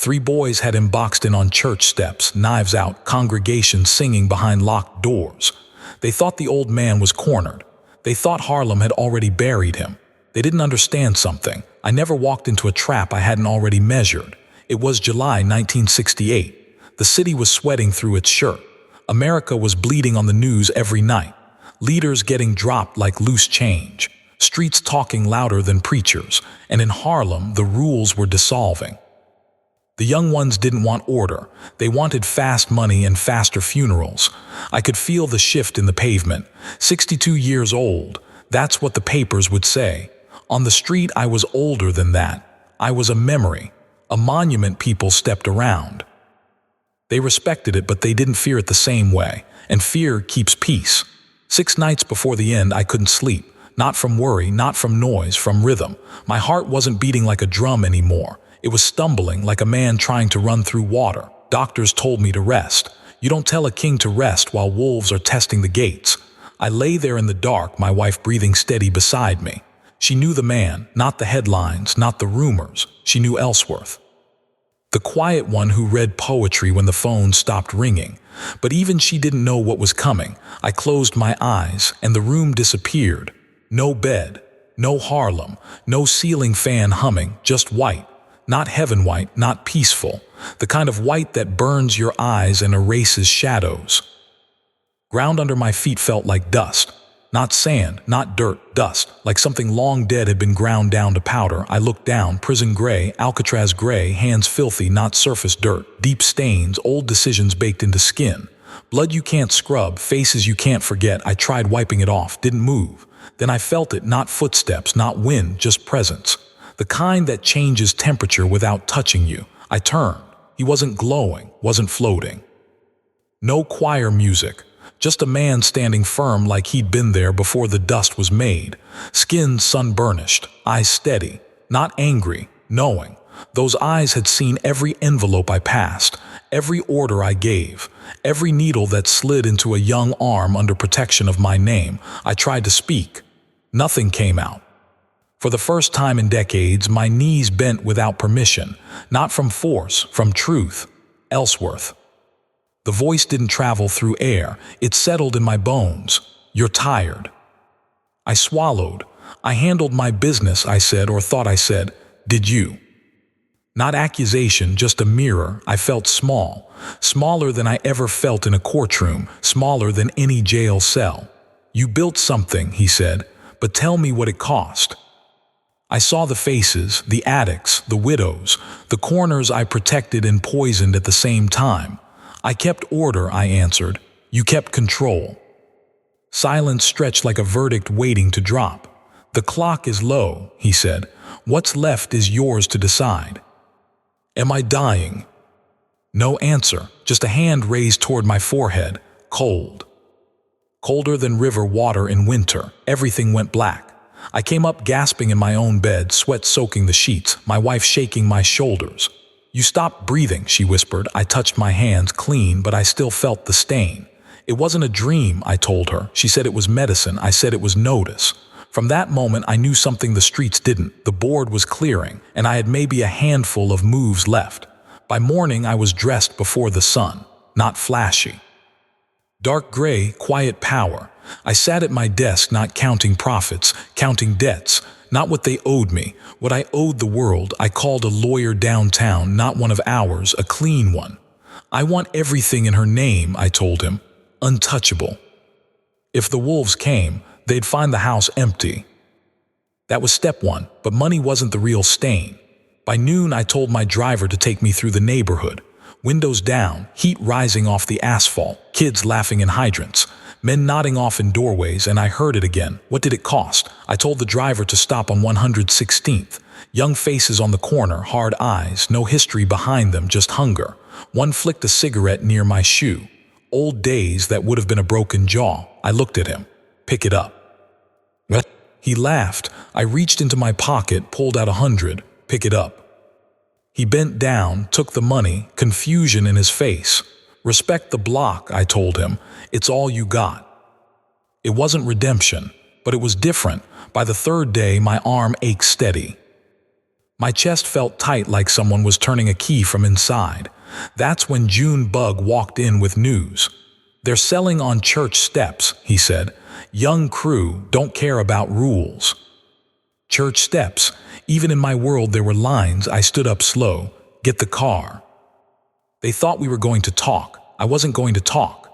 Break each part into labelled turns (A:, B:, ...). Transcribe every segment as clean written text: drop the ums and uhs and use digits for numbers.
A: 3 boys had him boxed in on church steps, knives out, congregation singing behind locked doors. They thought the old man was cornered. They thought Harlem had already buried him. They didn't understand something. I never walked into a trap I hadn't already measured. It was July 1968. The city was sweating through its shirt. America was bleeding on the news every night. Leaders getting dropped like loose change. Streets talking louder than preachers. And in Harlem, the rules were dissolving. The young ones didn't want order. They wanted fast money and faster funerals. I could feel the shift in the pavement. 62 years old. That's what the papers would say. On the street, I was older than that. I was a memory. A monument people stepped around. They respected it, but they didn't fear it the same way. And fear keeps peace. 6 nights before the end, I couldn't sleep. Not from worry, not from noise, from rhythm. My heart wasn't beating like a drum anymore. It was stumbling like a man trying to run through water. Doctors told me to rest. You don't tell a king to rest while wolves are testing the gates. I lay there in the dark, my wife breathing steady beside me. She knew the man, not the headlines, not the rumors. She knew Ellsworth. The quiet one who read poetry when the phone stopped ringing. But even she didn't know what was coming. I closed my eyes, and the room disappeared. No bed, no Harlem, no ceiling fan humming, just white. Not heaven white, not peaceful. The kind of white that burns your eyes and erases shadows. Ground under my feet felt like dust. Not sand, not dirt, dust. Like something long dead had been ground down to powder. I looked down, prison gray, Alcatraz gray, hands filthy, not surface dirt. Deep stains, old decisions baked into skin. Blood you can't scrub, faces you can't forget. I tried wiping it off, didn't move. Then I felt it, not footsteps, not wind, just presence. The kind that changes temperature without touching you. I turned. He wasn't glowing, wasn't floating. No choir music. Just a man standing firm like he'd been there before the dust was made. Skin sun-burnished, eyes steady, not angry, knowing. Those eyes had seen every envelope I passed, every order I gave, every needle that slid into a young arm under protection of my name. I tried to speak. Nothing came out. For the first time in decades, my knees bent without permission, not from force, from truth. Ellsworth. The voice didn't travel through air, it settled in my bones. You're tired. I swallowed. I handled my business, I said, or thought I said. Did you? Not accusation, just a mirror. I felt small. Smaller than I ever felt in a courtroom, smaller than any jail cell. You built something, he said, but tell me what it cost. I saw the faces, the addicts, the widows, the corners I protected and poisoned at the same time. I kept order, I answered. You kept control. Silence stretched like a verdict waiting to drop. The clock is low, he said. What's left is yours to decide. Am I dying? No answer, just a hand raised toward my forehead, cold. Colder than river water in winter. Everything went black. I came up gasping in my own bed, sweat soaking the sheets, my wife shaking my shoulders. You stopped breathing, she whispered. I touched my hands clean, but I still felt the stain. It wasn't a dream, I told her. She said it was medicine. I said it was notice. From that moment, I knew something the streets didn't. The board was clearing, and I had maybe a handful of moves left. By morning, I was dressed before the sun, not flashy. Dark gray, quiet power. I sat at my desk not counting profits, counting debts, not what they owed me, what I owed the world. I called a lawyer downtown, not one of ours, a clean one. I want everything in her name, I told him, untouchable. If the wolves came, they'd find the house empty. That was step one, but money wasn't the real stain. By noon, I told my driver to take me through the neighborhood. Windows down, heat rising off the asphalt, kids laughing in hydrants, men nodding off in doorways, and I heard it again. What did it cost? I told the driver to stop on 116th. Young faces on the corner, hard eyes, no history behind them, just hunger. One flicked a cigarette near my shoe. Old days that would have been a broken jaw. I looked at him. Pick it up. What? He laughed. I reached into my pocket, pulled out 100. Pick it up. He bent down, took the money, confusion in his face. Respect the block, I told him. It's all you got. It wasn't redemption, but it was different. By the third day, my arm ached steady. My chest felt tight like someone was turning a key from inside. That's when June Bug walked in with news. "They're selling on church steps," he said. "Young crew don't care about rules." Church steps. Even in my world there were lines. I stood up slow. "Get the car." They thought we were going to talk. I wasn't going to talk.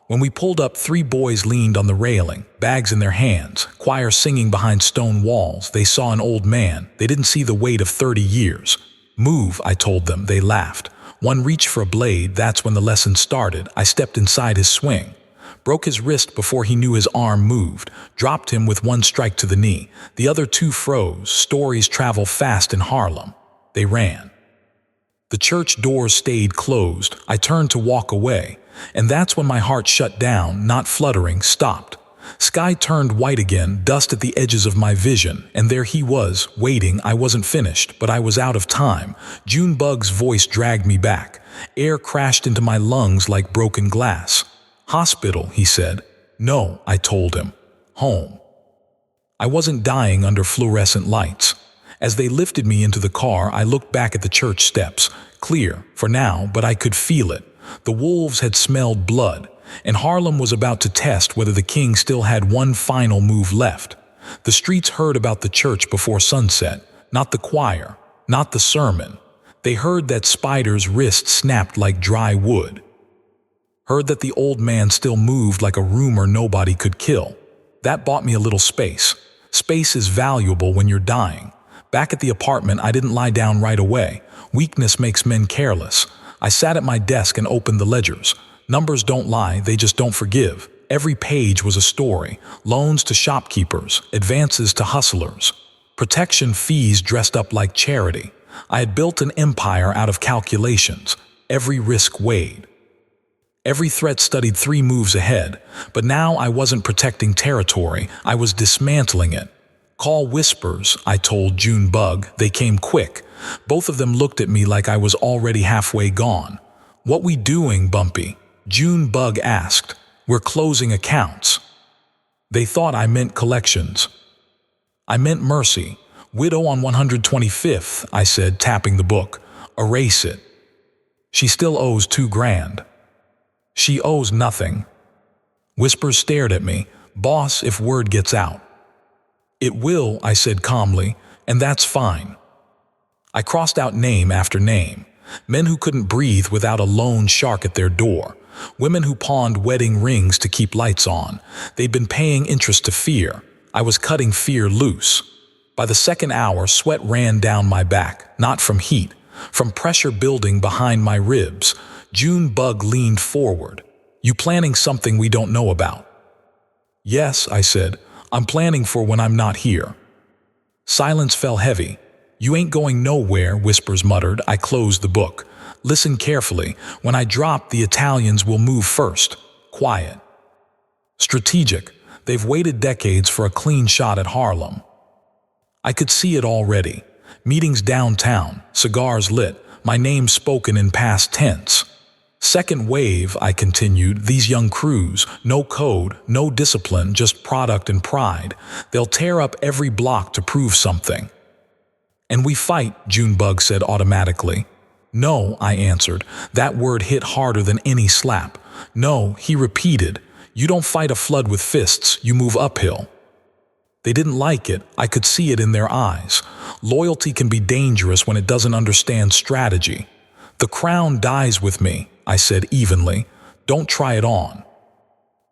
A: When we pulled up, 3 boys leaned on the railing, bags in their hands, choir singing behind stone walls. They saw an old man. They didn't see the weight of 30 years. "Move," I told them. They laughed. One reached for a blade. That's when the lesson started. I stepped inside his swing. Broke his wrist before he knew his arm moved. Dropped him with 1 strike to the knee. The other 2 froze. Stories travel fast in Harlem. They ran. The church doors stayed closed. I turned to walk away. And that's when my heart shut down, not fluttering, stopped. Sky turned white again, dust at the edges of my vision, and there he was, waiting. I wasn't finished, but I was out of time. June Bug's voice dragged me back. Air crashed into my lungs like broken glass. "Hospital," he said. "No," I told him. "Home." I wasn't dying under fluorescent lights. As they lifted me into the car, I looked back at the church steps. Clear, for now, but I could feel it. The wolves had smelled blood, and Harlem was about to test whether the king still had one final move left. The streets heard about the church before sunset, not the choir, not the sermon. They heard that Spider's wrist snapped like dry wood. Heard that the old man still moved like a rumor nobody could kill. That bought me a little space. Space is valuable when you're dying. Back at the apartment, I didn't lie down right away. Weakness makes men careless. I sat at my desk and opened the ledgers. Numbers don't lie, they just don't forgive. Every page was a story. Loans to shopkeepers, advances to hustlers, protection fees dressed up like charity. I had built an empire out of calculations. Every risk weighed. Every threat studied 3 moves ahead. But now I wasn't protecting territory, I was dismantling it. "Call Whispers," I told June Bug. They came quick. Both of them looked at me like I was already halfway gone. "What we doing, Bumpy?" June Bug asked. "We're closing accounts." They thought I meant collections. "I meant mercy. Widow on 125th, I said, tapping the book. "Erase it. She still owes $2,000. "She owes nothing." Whispers stared at me. "Boss, if word gets out." "It will," I said calmly, "and that's fine." I crossed out name after name. Men who couldn't breathe without a loan shark at their door. Women who pawned wedding rings to keep lights on. They'd been paying interest to fear. I was cutting fear loose. By the second hour, sweat ran down my back, not from heat, from pressure building behind my ribs. June Bug leaned forward. "You planning something we don't know about?" "Yes," I said. "I'm planning for when I'm not here." Silence fell heavy. "You ain't going nowhere," Whispers muttered. I closed the book. "Listen carefully. When I drop, the Italians will move first. Quiet. Strategic. They've waited decades for a clean shot at Harlem." I could see it already. Meetings downtown, cigars lit, my name spoken in past tense. "Second wave," I continued, "these young crews, no code, no discipline, just product and pride. They'll tear up every block to prove something." "And we fight," June Bug said automatically. "No," I answered. That word hit harder than any slap. "No," he repeated. "You don't fight a flood with fists, you move uphill." They didn't like it. I could see it in their eyes. Loyalty can be dangerous when it doesn't understand strategy. "The crown dies with me," I said evenly. "Don't try it on."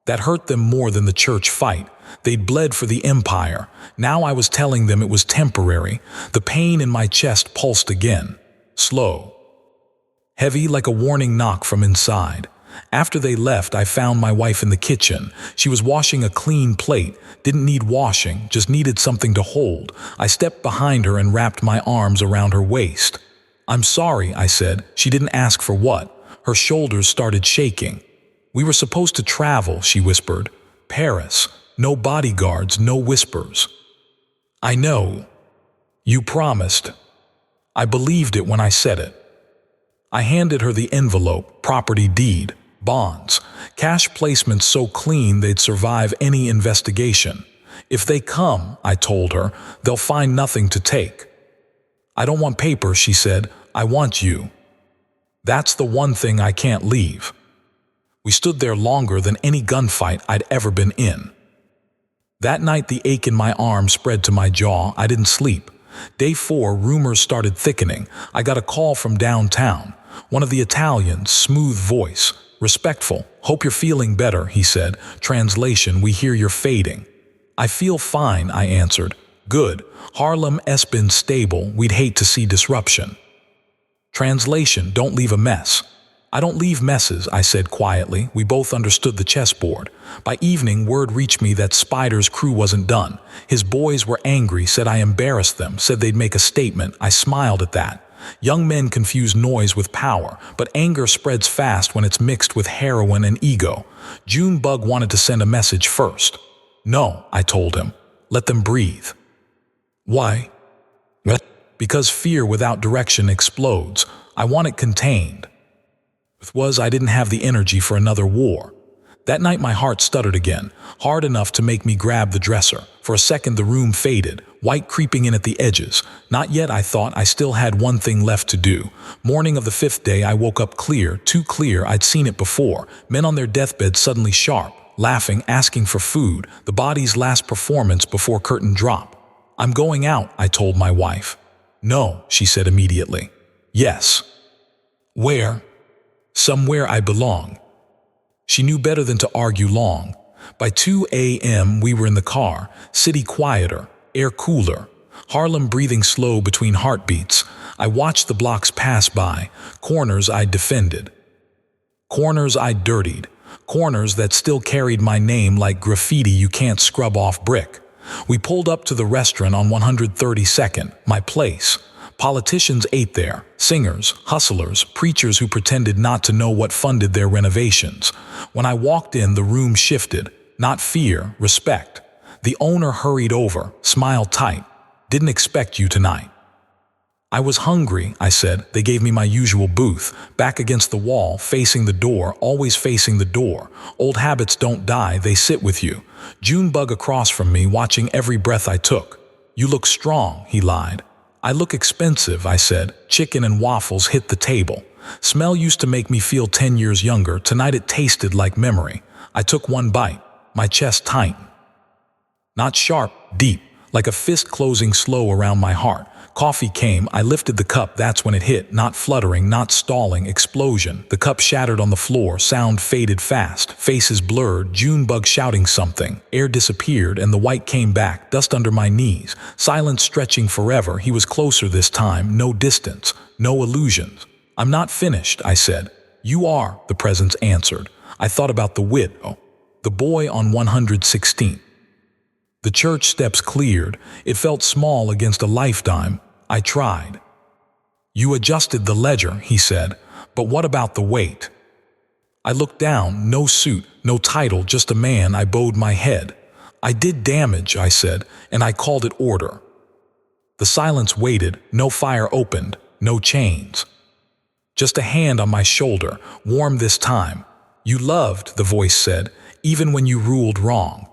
A: That hurt them more than the church fight. They'd bled for the empire. Now I was telling them it was temporary. The pain in my chest pulsed again. Slow. Heavy like a warning knock from inside. After they left, I found my wife in the kitchen. She was washing a clean plate. Didn't need washing, just needed something to hold. I stepped behind her and wrapped my arms around her waist. "I'm sorry," I said. She didn't ask for what. Her shoulders started shaking. "We were supposed to travel," she whispered. "Paris. No bodyguards, no whispers." "I know. You promised." I believed it when I said it. I handed her the envelope, property deed, bonds, cash placements so clean they'd survive any investigation. "If they come," I told her, "they'll find nothing to take." I don't want paper, she said. I want you. That's the one thing I can't leave. We stood there longer than any gunfight I'd ever been in. That night, the ache in my arm spread to my jaw. I didn't sleep. Day 4, rumors started thickening. I got a call from downtown. One of the Italians, smooth voice, respectful. Hope you're feeling better, he said. Translation, we hear you're fading. I feel fine, I answered. Good. Harlem's been stable. We'd hate to see disruption. Translation, don't leave a mess. I don't leave messes, I said quietly. We both understood the chessboard. By evening, word reached me that Spider's crew wasn't done. His boys were angry, said I embarrassed them, said they'd make a statement. I smiled at that. Young men confuse noise with power, but anger spreads fast when it's mixed with heroin and ego. Junebug wanted to send a message first. No, I told him. Let them breathe. Why? Because fear without direction explodes. I want it contained. I didn't have the energy for another war. That night my heart stuttered again, hard enough to make me grab the dresser. For a second the room faded, white creeping in at the edges. Not yet, I thought. I still had one thing left to do. Morning of the 5th day I woke up clear, too clear. I'd seen it before. Men on their deathbed suddenly sharp, laughing, asking for food, the body's last performance before curtain drop. I'm going out, I told my wife. No, she said immediately. Yes. Where? Somewhere I belong. She knew better than to argue long. By 2 a.m. we were in the car, city quieter, air cooler, Harlem breathing slow between heartbeats. I watched the blocks pass by, corners I'd defended, corners I'd dirtied, corners that still carried my name like graffiti you can't scrub off brick. We pulled up to the restaurant on 132nd, my place. Politicians ate there, singers, hustlers, preachers who pretended not to know what funded their renovations. When I walked in, the room shifted. Not fear, respect. The owner hurried over, smiled tight. Didn't expect you tonight. I was hungry, I said. They gave me my usual booth, back against the wall, facing the door, always facing the door. Old habits don't die, they sit with you. Junebug across from me, watching every breath I took. You look strong, he lied. I look expensive, I said. Chicken and waffles hit the table. Smell used to make me feel 10 years younger. Tonight it tasted like memory. I took one bite. My chest tightened. Not sharp, deep, like a fist closing slow around my heart. Coffee came. I lifted the cup. That's when it hit. Not fluttering, not stalling. Explosion. The cup shattered on the floor. Sound faded fast. Faces blurred. Junebug shouting something. Air disappeared and the white came back. Dust under my knees. Silence stretching forever. He was closer this time. No distance. No illusions. I'm not finished, I said. You are, the presence answered. I thought about the widow. The boy on 116th. The church steps cleared. It felt small against a lifetime. I tried. You adjusted the ledger, he said, but what about the weight? I looked down, no suit, no title, just a man. I bowed my head. I did damage, I said, and I called it order. The silence waited, no fire opened, no chains. Just a hand on my shoulder, warm this time. You loved, the voice said, even when you ruled wrong.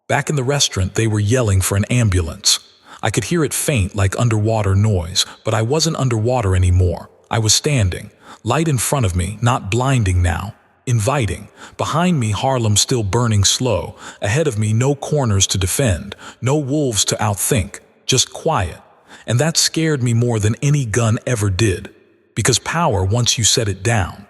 A: Back in the restaurant, they were yelling for an ambulance. I could hear it faint like underwater noise, but I wasn't underwater anymore. I was standing, light in front of me, not blinding now, inviting. Behind me, Harlem still burning slow. Ahead of me, no corners to defend, no wolves to outthink, just quiet. And that scared me more than any gun ever did, because power, once you set it down,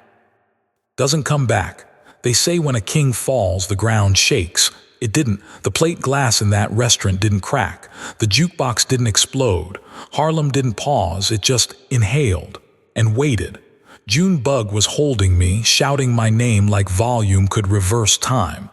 A: doesn't come back. They say when a king falls, the ground shakes. It didn't. The plate glass in that restaurant didn't crack. The jukebox didn't explode. Harlem didn't pause. It just inhaled and waited. Junebug was holding me, shouting my name like volume could reverse time.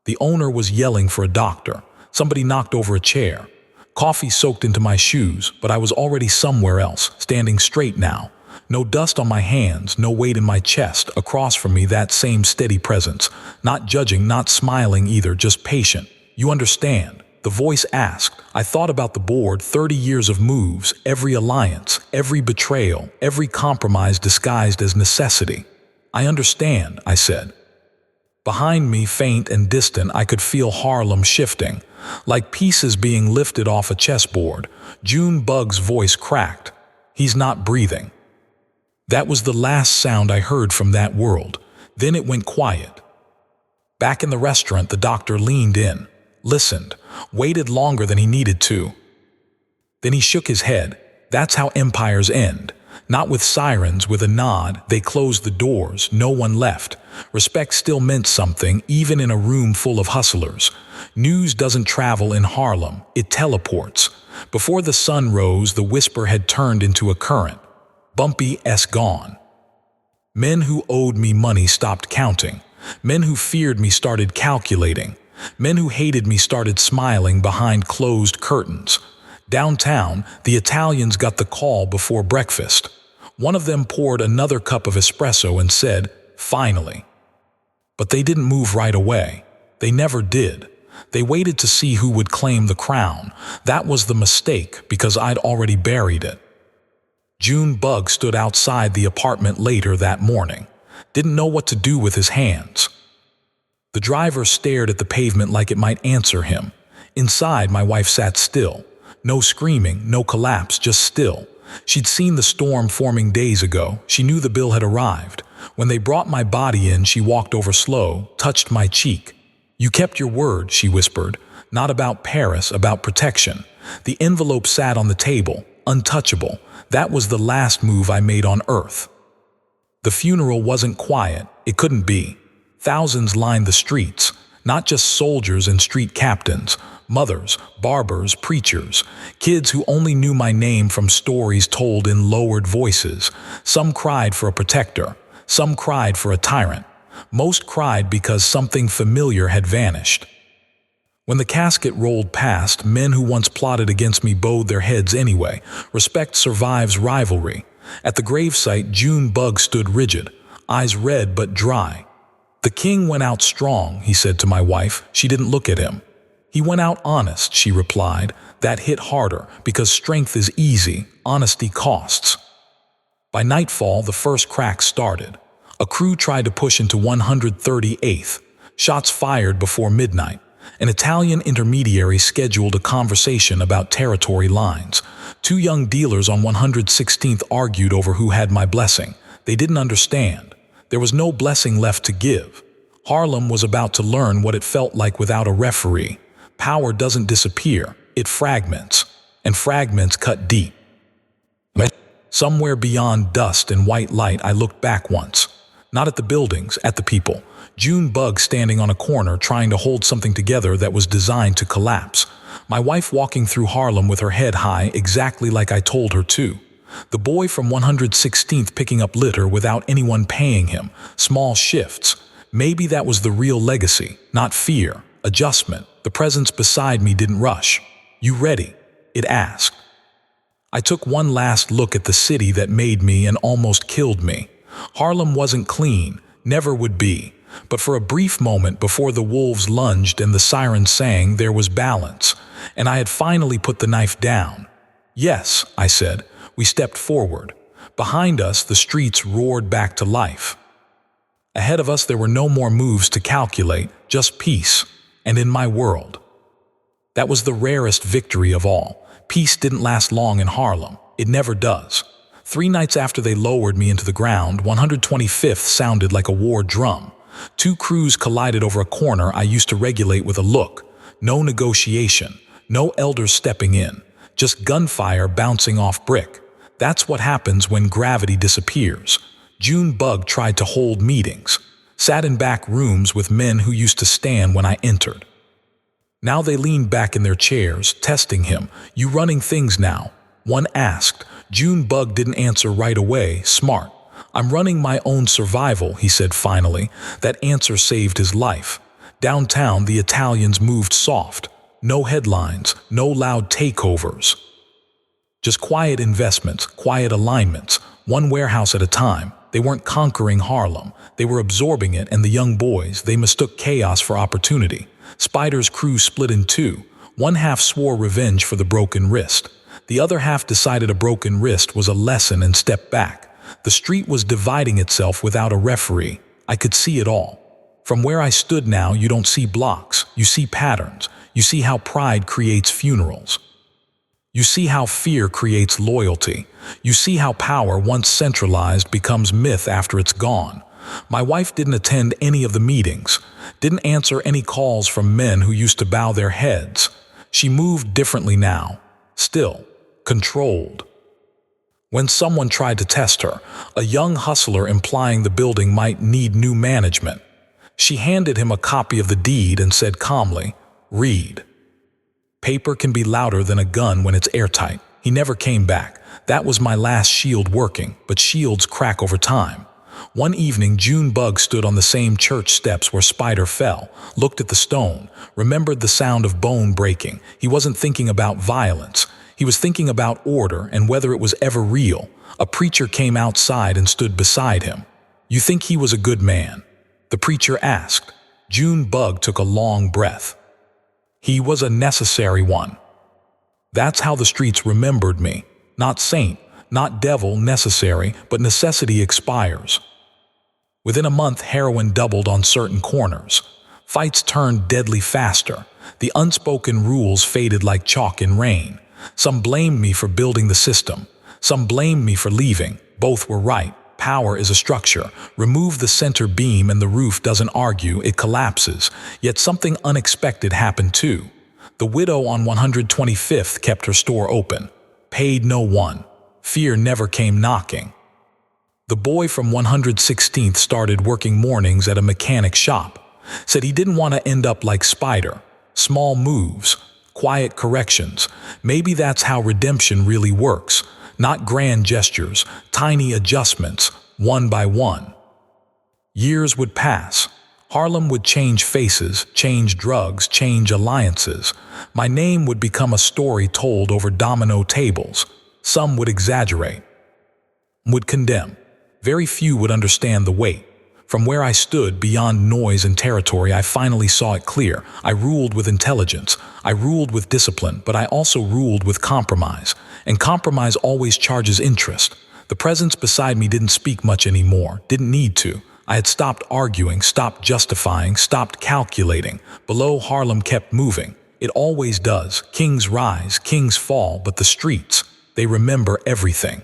A: The owner was yelling for a doctor. Somebody knocked over a chair. Coffee soaked into my shoes, but I was already somewhere else, standing straight now. No dust on my hands, no weight in my chest. Across from me, that same steady presence. Not judging, not smiling either, just patient. You understand? The voice asked. I thought about the board, 30 years of moves, every alliance, every betrayal, every compromise disguised as necessity. I understand, I said. Behind me, faint and distant, I could feel Harlem shifting, like pieces being lifted off a chessboard. June Bug's voice cracked. "He's not breathing." That was the last sound I heard from that world. Then it went quiet. Back in the restaurant, the doctor leaned in, listened, waited longer than he needed to. Then he shook his head. That's how empires end. Not with sirens, with a nod. They closed the doors, no one left. Respect still meant something, even in a room full of hustlers. News doesn't travel in Harlem, it teleports. Before the sun rose, the whisper had turned into a current. Bumpy's gone. Men who owed me money stopped counting. Men who feared me started calculating. Men who hated me started smiling behind closed curtains. Downtown, the Italians got the call before breakfast. One of them poured another cup of espresso and said, "Finally." But they didn't move right away. They never did. They waited to see who would claim the crown. That was the mistake, because I'd already buried it. June Bug stood outside the apartment later that morning. Didn't know what to do with his hands. The driver stared at the pavement like it might answer him. Inside, my wife sat still. No screaming, no collapse, just still. She'd seen the storm forming days ago. She knew the bill had arrived. When they brought my body in, she walked over slow, touched my cheek. "You kept your word," she whispered. "Not about Paris, about protection." The envelope sat on the table, untouchable. That was the last move I made on Earth. The funeral wasn't quiet. It couldn't be. Thousands lined the streets, not just soldiers and street captains. Mothers, barbers, preachers, kids who only knew my name from stories told in lowered voices. Some cried for a protector. Some cried for a tyrant. Most cried because something familiar had vanished. When the casket rolled past, men who once plotted against me bowed their heads anyway. Respect survives rivalry. At the gravesite, June Bug stood rigid, eyes red but dry. "The king went out strong," he said to my wife. She didn't look at him. "He went out honest," she replied. That hit harder, because strength is easy, honesty costs. By nightfall, the first crack started. A crew tried to push into 138th. Shots fired before midnight. An Italian intermediary scheduled a conversation about territory lines. Two young dealers on 116th argued over who had my blessing. They didn't understand. There was no blessing left to give. Harlem was about to learn what it felt like without a referee. Power doesn't disappear, it fragments, and fragments cut deep. Somewhere beyond dust and white light, I looked back once. Not at the buildings, at the people. June Bug standing on a corner trying to hold something together that was designed to collapse. My wife walking through Harlem with her head high, exactly like I told her to. The boy from 116th picking up litter without anyone paying him. Small shifts. Maybe that was the real legacy, not fear. Adjustment. The presence beside me didn't rush. "You ready?" it asked. I took one last look at the city that made me and almost killed me. Harlem wasn't clean, never would be. But for a brief moment before the wolves lunged and the sirens sang, there was balance. And I had finally put the knife down. "Yes," I said. We stepped forward. Behind us, the streets roared back to life. Ahead of us, there were no more moves to calculate, just peace. And in my world. That was the rarest victory of all. Peace didn't last long in Harlem. It never does. 3 nights after they lowered me into the ground, 125th sounded like a war drum. 2 crews collided over a corner I used to regulate with a look. No negotiation. No elders stepping in. Just gunfire bouncing off brick. That's what happens when gravity disappears. June Bug tried to hold meetings. Sat in back rooms with men who used to stand when I entered. Now they leaned back in their chairs, testing him. "You running things now?" one asked. June Bug didn't answer right away, smart. "I'm running my own survival," he said finally. That answer saved his life. Downtown, the Italians moved soft. No headlines, no loud takeovers. Just quiet investments, quiet alignments, one warehouse at a time. They weren't conquering Harlem. They were absorbing it, and the young boys, they mistook chaos for opportunity. Spider's crew split in 2. One half swore revenge for the broken wrist. The other half decided a broken wrist was a lesson and stepped back. The street was dividing itself without a referee. I could see it all. From where I stood now, you don't see blocks, you see patterns. You see how pride creates funerals. You see how fear creates loyalty. You see how power, once centralized, becomes myth after it's gone. My wife didn't attend any of the meetings, didn't answer any calls from men who used to bow their heads. She moved differently now, still, controlled. When someone tried to test her, a young hustler implying the building might need new management, she handed him a copy of the deed and said calmly, "Read." Paper can be louder than a gun when it's airtight. He never came back. That was my last shield working, but shields crack over time. One evening, June Bug stood on the same church steps where Spider fell, looked at the stone, remembered the sound of bone breaking. He wasn't thinking about violence. He was thinking about order and whether it was ever real. A preacher came outside and stood beside him. "You think he was a good man?" the preacher asked. June Bug took a long breath. "He was a necessary one." That's how the streets remembered me. Not saint, not devil, necessary, but necessity expires. Within a month, heroin doubled on certain corners. Fights turned deadly faster. The unspoken rules faded like chalk in rain. Some blamed me for building the system. Some blamed me for leaving. Both were right. Power is a structure. Remove the center beam and the roof doesn't argue, it collapses. Yet something unexpected happened too. The widow on 125th kept her store open. Paid no one. Fear never came knocking. The boy from 116th started working mornings at a mechanic shop. Said he didn't want to end up like Spider. Small moves, quiet corrections. Maybe that's how redemption really works. Not grand gestures, tiny adjustments, one by one. Years would pass. Harlem would change faces, change drugs, change alliances. My name would become a story told over domino tables. Some would exaggerate, would condemn. Very few would understand the weight. From where I stood, beyond noise and territory, I finally saw it clear. I ruled with intelligence. I ruled with discipline, but I also ruled with compromise. And compromise always charges interest. The presence beside me didn't speak much anymore, didn't need to. I had stopped arguing, stopped justifying, stopped calculating. Below, Harlem kept moving. It always does. Kings rise, kings fall, but the streets, they remember everything.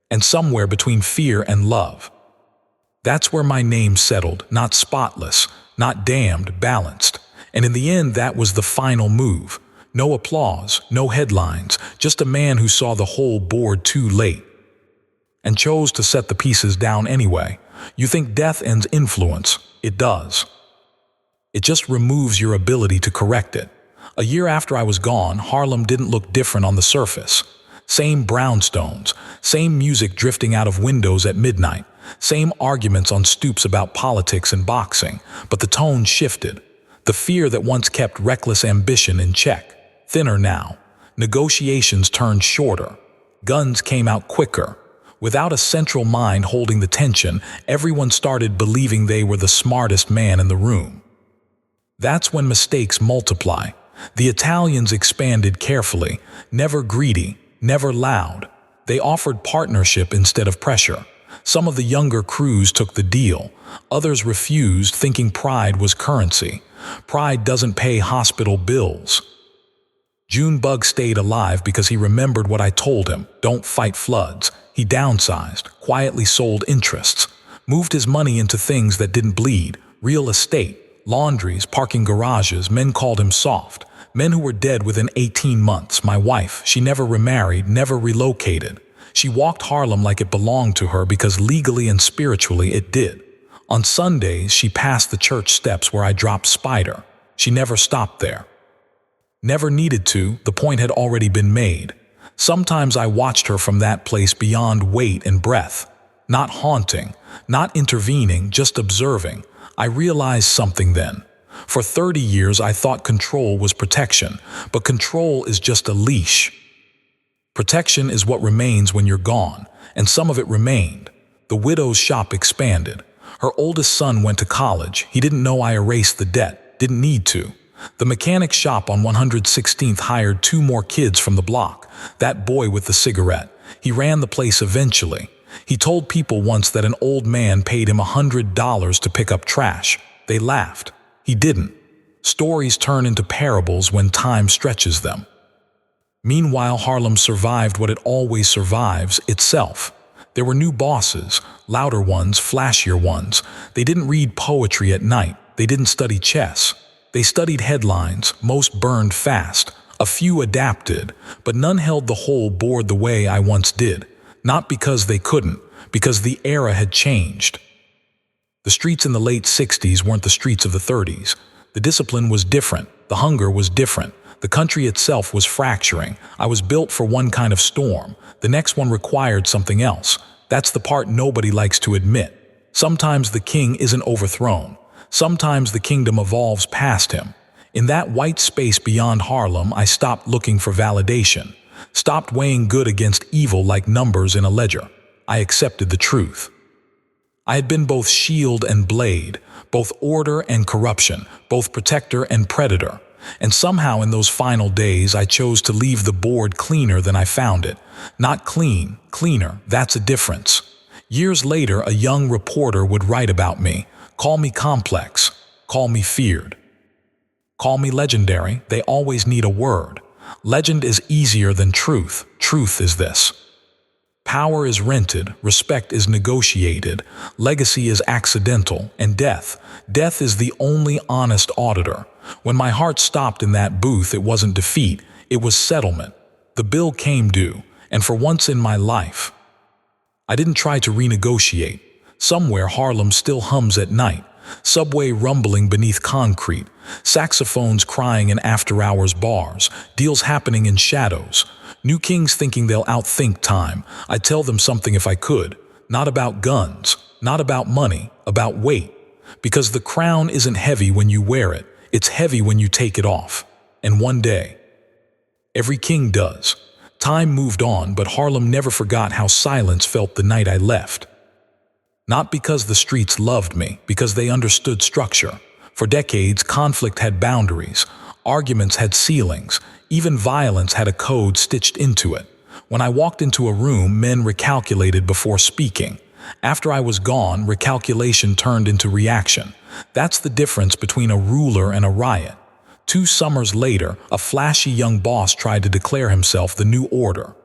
A: And somewhere between fear and love, that's where my name settled, not spotless, not damned, balanced. And in the end, that was the final move. No applause, no headlines, just a man who saw the whole board too late and chose to set the pieces down anyway. You think death ends influence? It does. It just removes your ability to correct it. A year after I was gone, Harlem didn't look different on the surface. Same brownstones, same music drifting out of windows at midnight, same arguments on stoops about politics and boxing, but the tone shifted. The fear that once kept reckless ambition in check, thinner now. Negotiations turned shorter. Guns came out quicker. Without a central mind holding the tension, everyone started believing they were the smartest man in the room. That's when mistakes multiply. The Italians expanded carefully, never greedy, never loud. They offered partnership instead of pressure. Some of the younger crews took the deal. Others refused, thinking pride was currency. Pride doesn't pay hospital bills. June Bug stayed alive because he remembered what I told him. Don't fight floods. He downsized, quietly sold interests, moved his money into things that didn't bleed. Real estate, laundries, parking garages. Men called him soft. Men who were dead within 18 months. My wife, she never remarried, never relocated. She walked Harlem like it belonged to her because legally and spiritually it did. On Sundays, she passed the church steps where I dropped Spider. She never stopped there. Never needed to, the point had already been made. Sometimes I watched her from that place beyond weight and breath. Not haunting, not intervening, just observing. I realized something then. For 30 years I thought control was protection, but control is just a leash. Protection is what remains when you're gone, and some of it remained. The widow's shop expanded. Her oldest son went to college. He didn't know I erased the debt, didn't need to. The mechanic shop on 116th hired 2 more kids from the block. That boy with the cigarette. He ran the place eventually. He told people once that an old man paid him $100 to pick up trash. They laughed. He didn't. Stories turn into parables when time stretches them. Meanwhile, Harlem survived what it always survives, itself. There were new bosses, louder ones, flashier ones. They didn't read poetry at night. They didn't study chess. They studied headlines, most burned fast. A few adapted, but none held the whole board the way I once did. Not because they couldn't, because the era had changed. The streets in the late 60s weren't the streets of the 30s. The discipline was different. The hunger was different. The country itself was fracturing. I was built for one kind of storm. The next one required something else. That's the part nobody likes to admit. Sometimes the king isn't overthrown. Sometimes the kingdom evolves past him. In that white space beyond Harlem, I stopped looking for validation. Stopped weighing good against evil like numbers in a ledger. I accepted the truth. I had been both shield and blade, both order and corruption, both protector and predator. And somehow in those final days I chose to leave the board cleaner than I found it. Not clean, cleaner, that's a difference. Years later, a young reporter would write about me, call me complex, call me feared. Call me legendary, they always need a word. Legend is easier than truth. Truth is this. Power is rented, respect is negotiated, legacy is accidental, and death is the only honest auditor. When my heart stopped in that booth, it wasn't defeat, it was settlement. The bill came due, and for once in my life, I didn't try to renegotiate. Somewhere Harlem still hums at night, subway rumbling beneath concrete, saxophones crying in after-hours bars, deals happening in shadows. New kings thinking they'll outthink time. I'd tell them something if I could. Not about guns, not about money, about weight. Because the crown isn't heavy when you wear it, it's heavy when you take it off. And one day, every king does. Time moved on, but Harlem never forgot how silence felt the night I left. Not because the streets loved me, because they understood structure. For decades, conflict had boundaries. Arguments had ceilings. Even violence had a code stitched into it. When I walked into a room, men recalculated before speaking. After I was gone, recalculation turned into reaction. That's the difference between a ruler and a riot. 2 summers later, a flashy young boss tried to declare himself the new order.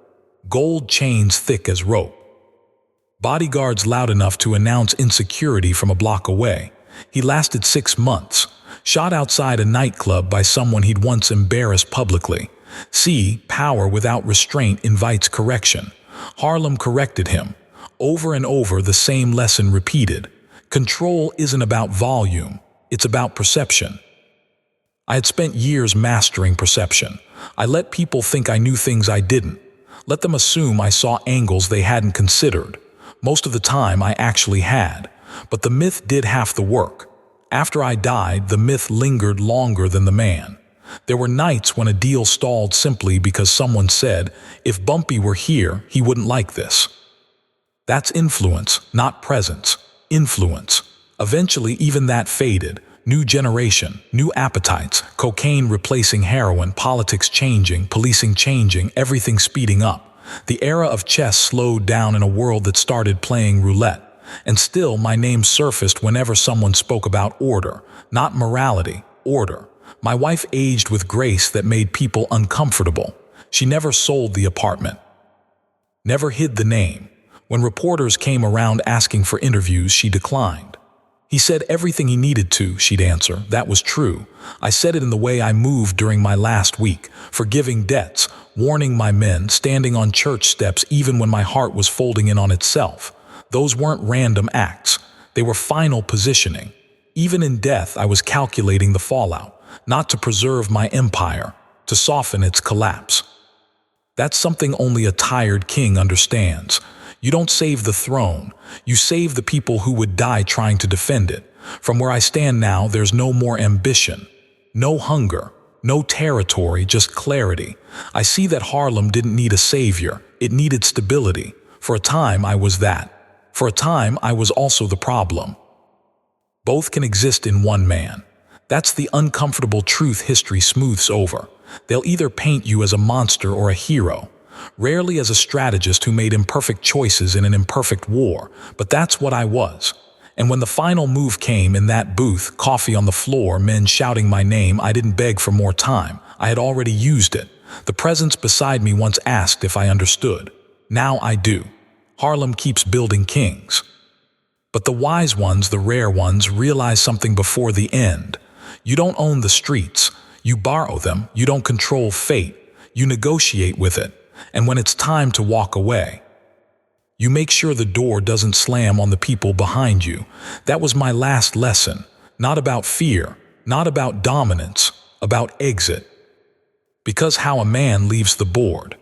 A: Gold chains thick as rope. Bodyguards loud enough to announce insecurity from a block away. He lasted 6 months. Shot outside a nightclub by someone he'd once embarrassed publicly. See, power without restraint invites correction. Harlem corrected him. Over and over, the same lesson repeated. Control isn't about volume, it's about perception. I had spent years mastering perception. I let people think I knew things I didn't. Let them assume I saw angles they hadn't considered. Most of the time, I actually had. But the myth did half the work. After I died, the myth lingered longer than the man. There were nights when a deal stalled simply because someone said, if Bumpy were here, he wouldn't like this. That's influence, not presence. Influence. Eventually, even that faded. New generation, new appetites, cocaine replacing heroin, politics changing, policing changing, everything speeding up. The era of chess slowed down in a world that started playing roulette. And still, my name surfaced whenever someone spoke about order, not morality, order. My wife aged with grace that made people uncomfortable. She never sold the apartment. Never hid the name. When reporters came around asking for interviews, she declined. He said everything he needed to, she'd answer. That was true. I said it in the way I moved during my last week, forgiving debts, warning my men, standing on church steps even when my heart was folding in on itself. Those weren't random acts. They were final positioning. Even in death, I was calculating the fallout, not to preserve my empire, to soften its collapse. That's something only a tired king understands. You don't save the throne. You save the people who would die trying to defend it. From where I stand now, there's no more ambition, no hunger, no territory, just clarity. I see that Harlem didn't need a savior. It needed stability. For a time, I was that. For a time, I was also the problem. Both can exist in one man. That's the uncomfortable truth history smooths over. They'll either paint you as a monster or a hero. Rarely as a strategist who made imperfect choices in an imperfect war, but that's what I was. And when the final move came in that booth, coffee on the floor, men shouting my name, I didn't beg for more time. I had already used it. The presence beside me once asked if I understood. Now I do. Harlem keeps building kings. But the wise ones, the rare ones, realize something before the end. You don't own the streets. You borrow them. You don't control fate. You negotiate with it. And when it's time to walk away, you make sure the door doesn't slam on the people behind you. That was my last lesson. Not about fear, not about dominance, about exit. Because how a man leaves the board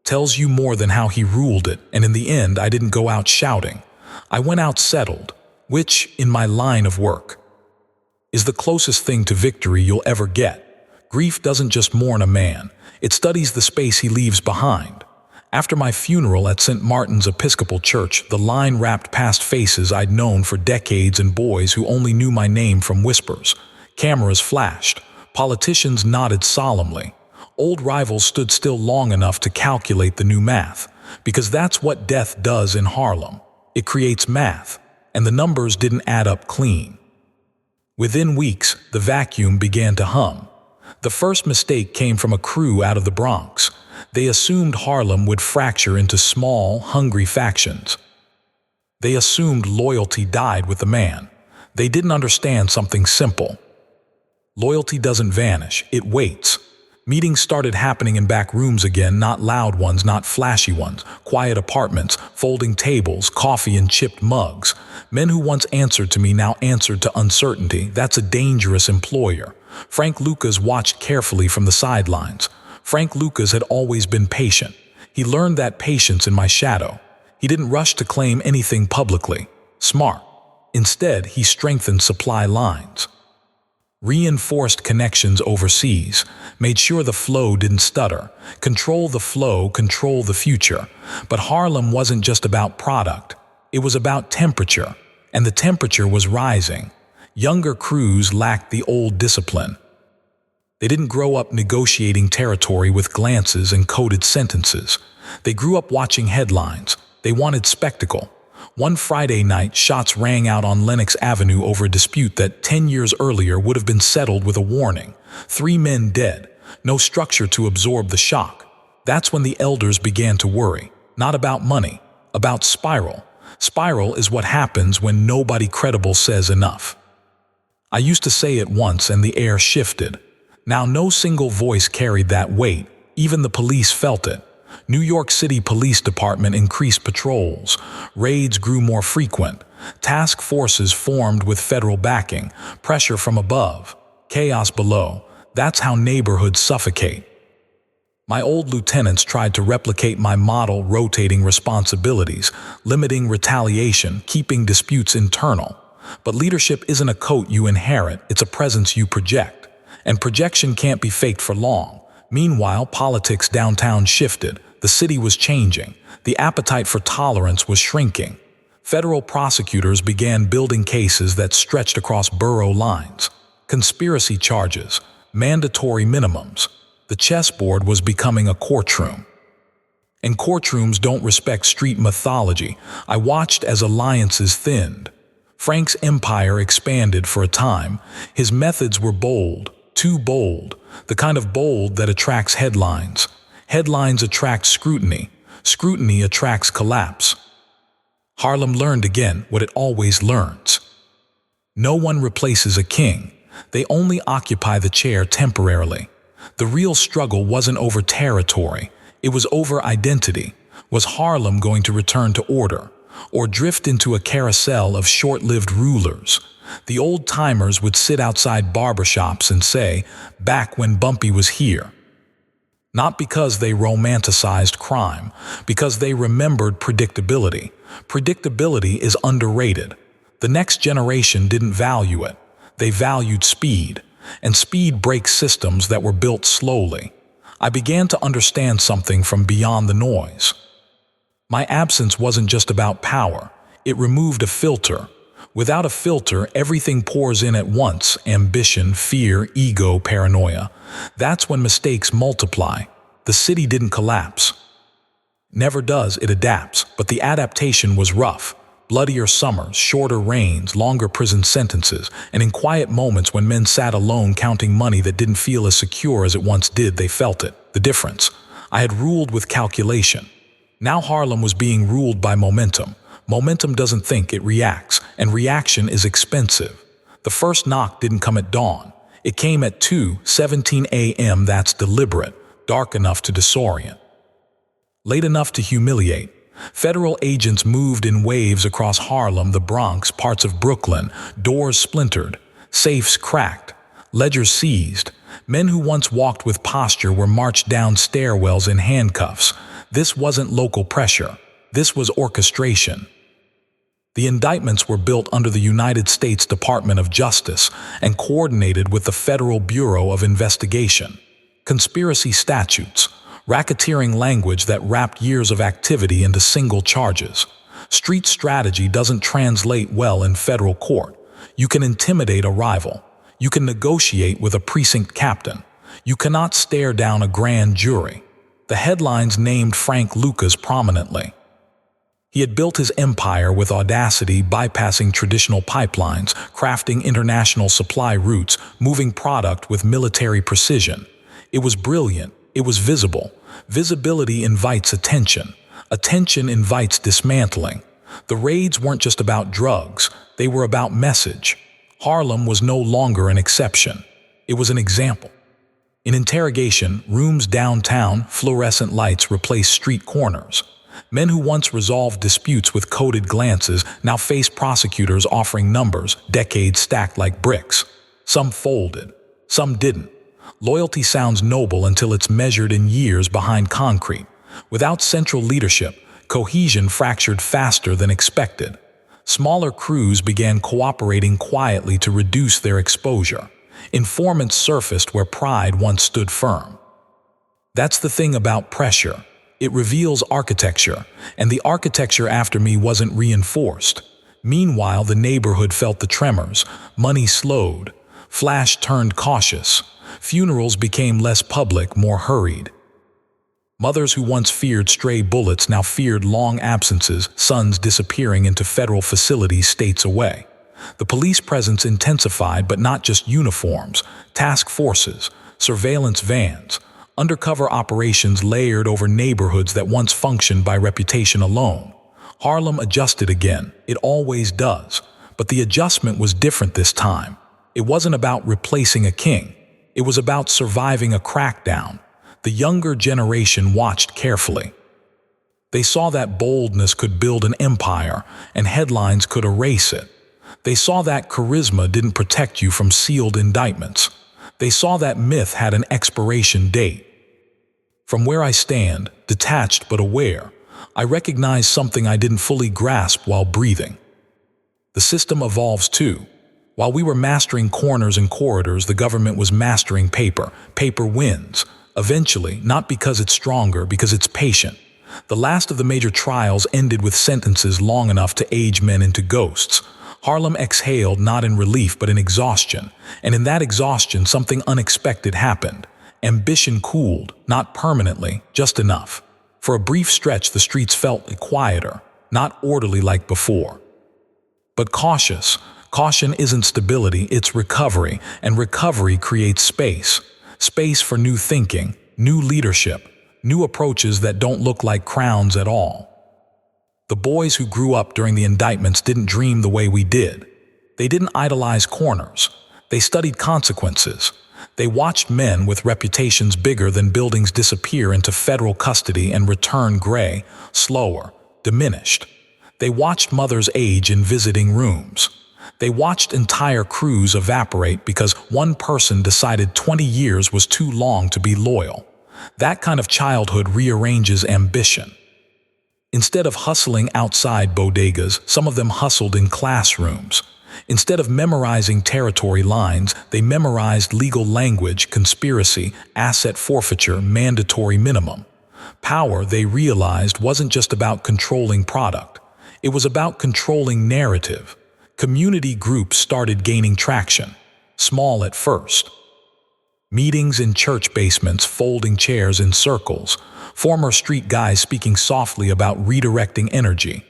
A: tells you more than how he ruled it, and in the end I didn't go out shouting. I went out settled, which, in my line of work, is the closest thing to victory you'll ever get. Grief doesn't just mourn a man, it studies the space he leaves behind. After my funeral at St. Martin's Episcopal Church, the line wrapped past faces I'd known for decades and boys who only knew my name from whispers. Cameras flashed. Politicians nodded solemnly. Old rivals stood still long enough to calculate the new math, because that's what death does in Harlem. It creates math, and the numbers didn't add up clean. Within weeks, the vacuum began to hum. The first mistake came from a crew out of the Bronx. They assumed Harlem would fracture into small, hungry factions. They assumed loyalty died with the man. They didn't understand something simple. Loyalty doesn't vanish, it waits. Meetings started happening in back rooms again, not loud ones, not flashy ones, quiet apartments, folding tables, coffee in chipped mugs. Men who once answered to me now answered to uncertainty. That's a dangerous employer. Frank Lucas watched carefully from the sidelines. Frank Lucas had always been patient. He learned that patience in my shadow. He didn't rush to claim anything publicly. Smart. Instead, he strengthened supply lines, reinforced connections overseas, made sure the flow didn't stutter. Control the flow, control the future. But Harlem wasn't just about product. It was about temperature, and the temperature was rising. Younger crews lacked the old discipline. They didn't grow up negotiating territory with glances and coded sentences. They grew up watching headlines. They wanted spectacle. One Friday night, shots rang out on Lenox Avenue over a dispute that 10 years earlier would have been settled with a warning. 3 men dead. No structure to absorb the shock. That's when the elders began to worry. Not about money, about spiral. Spiral is what happens when nobody credible says enough. I used to say it once and the air shifted. Now no single voice carried that weight. Even the police felt it. New York City Police Department increased patrols. Raids grew more frequent. Task forces formed with federal backing. Pressure from above. Chaos below. That's how neighborhoods suffocate. My old lieutenants tried to replicate my model, rotating responsibilities, limiting retaliation, keeping disputes internal. But leadership isn't a coat you inherit, it's a presence you project. And projection can't be faked for long. Meanwhile, politics downtown shifted. The city was changing. The appetite for tolerance was shrinking. Federal prosecutors began building cases that stretched across borough lines. Conspiracy charges, mandatory minimums. The chessboard was becoming a courtroom. And courtrooms don't respect street mythology. I watched as alliances thinned. Frank's empire expanded for a time. His methods were bold. Too bold, the kind of bold that attracts headlines. Headlines attract scrutiny. Scrutiny attracts collapse. Harlem learned again what it always learns. No one replaces a king. They only occupy the chair temporarily. The real struggle wasn't over territory. It was over identity. Was Harlem going to return to order, or drift into a carousel of short-lived rulers? The old-timers would sit outside barbershops and say, "Back when Bumpy was here." Not because they romanticized crime, because they remembered predictability. Predictability is underrated. The next generation didn't value it. They valued speed, and speed breaks systems that were built slowly. I began to understand something from beyond the noise. My absence wasn't just about power. It removed a filter. Without a filter, everything pours in at once: ambition, fear, ego, paranoia. That's when mistakes multiply. The city didn't collapse. Never does, it adapts, but the adaptation was rough. Bloodier summers, shorter rains, longer prison sentences, and in quiet moments when men sat alone counting money that didn't feel as secure as it once did, they felt it. The difference. I had ruled with calculation. Now Harlem was being ruled by momentum. Momentum doesn't think, it reacts, and reaction is expensive. The first knock didn't come at dawn. It came at 2:17 a.m. That's deliberate, dark enough to disorient, late enough to humiliate. Federal agents moved in waves across Harlem, the Bronx, parts of Brooklyn, doors splintered, safes cracked, ledgers seized. Men who once walked with posture were marched down stairwells in handcuffs. This wasn't local pressure. This was orchestration. The indictments were built under the United States Department of Justice and coordinated with the Federal Bureau of Investigation. Conspiracy statutes, racketeering language that wrapped years of activity into single charges. Street strategy doesn't translate well in federal court. You can intimidate a rival. You can negotiate with a precinct captain. You cannot stare down a grand jury. The headlines named Frank Lucas prominently. He had built his empire with audacity, bypassing traditional pipelines, crafting international supply routes, moving product with military precision. It was brilliant. It was visible. Visibility invites attention. Attention invites dismantling. The raids weren't just about drugs. They were about message. Harlem was no longer an exception. It was an example. In interrogation rooms downtown, fluorescent lights replaced street corners. Men who once resolved disputes with coded glances now faced prosecutors offering numbers, decades stacked like bricks. Some folded. Some didn't. Loyalty sounds noble until it's measured in years behind concrete. Without central leadership, cohesion fractured faster than expected. Smaller crews began cooperating quietly to reduce their exposure. Informants surfaced where pride once stood firm. That's the thing about pressure. It reveals architecture, and the architecture after me wasn't reinforced. Meanwhile, the neighborhood felt the tremors. Money slowed. Flash turned cautious. Funerals became less public, more hurried. Mothers who once feared stray bullets now feared long absences, sons disappearing into federal facilities states away. The police presence intensified, but not just uniforms, task forces, surveillance vans, undercover operations layered over neighborhoods that once functioned by reputation alone. Harlem adjusted again. It always does. But the adjustment was different this time. It wasn't about replacing a king. It was about surviving a crackdown. The younger generation watched carefully. They saw that boldness could build an empire, and headlines could erase it. They saw that charisma didn't protect you from sealed indictments. They saw that myth had an expiration date. From where I stand, detached but aware, I recognize something I didn't fully grasp while breathing. The system evolves too. While we were mastering corners and corridors, the government was mastering paper. Paper wins. Eventually, not because it's stronger, because it's patient. The last of the major trials ended with sentences long enough to age men into ghosts. Harlem exhaled not in relief but in exhaustion, and in that exhaustion something unexpected happened. Ambition cooled, not permanently, just enough. For a brief stretch the streets felt quieter, not orderly like before, but cautious. Caution isn't stability, it's recovery, and recovery creates space. Space for new thinking, new leadership, new approaches that don't look like crowns at all. The boys who grew up during the indictments didn't dream the way we did. They didn't idolize corners. They studied consequences. They watched men with reputations bigger than buildings disappear into federal custody and return gray, slower, diminished. They watched mothers age in visiting rooms. They watched entire crews evaporate because one person decided 20 years was too long to be loyal. That kind of childhood rearranges ambition. Instead of hustling outside bodegas, some of them hustled in classrooms. Instead of memorizing territory lines, they memorized legal language, conspiracy, asset forfeiture, mandatory minimum. Power, they realized, wasn't just about controlling product. It was about controlling narrative. Community groups started gaining traction, small at first. Meetings in church basements, folding chairs in circles, former street guys speaking softly about redirecting energy.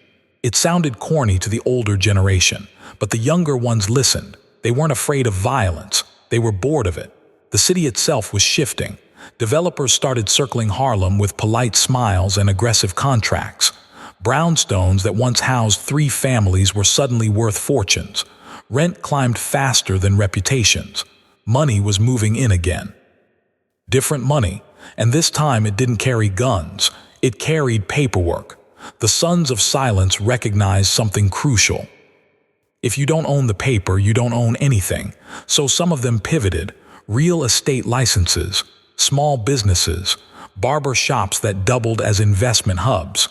A: It sounded corny to the older generation, but the younger ones listened. They weren't afraid of violence. They were bored of it. The city itself was shifting. Developers started circling Harlem with polite smiles and aggressive contracts. Brownstones that once housed 3 families were suddenly worth fortunes. Rent climbed faster than reputations. Money was moving in again. Different money, and this time it didn't carry guns. It carried paperwork. The Sons of Silence recognized something crucial. If you don't own the paper, you don't own anything. So some of them pivoted. Real estate licenses, small businesses, barber shops that doubled as investment hubs.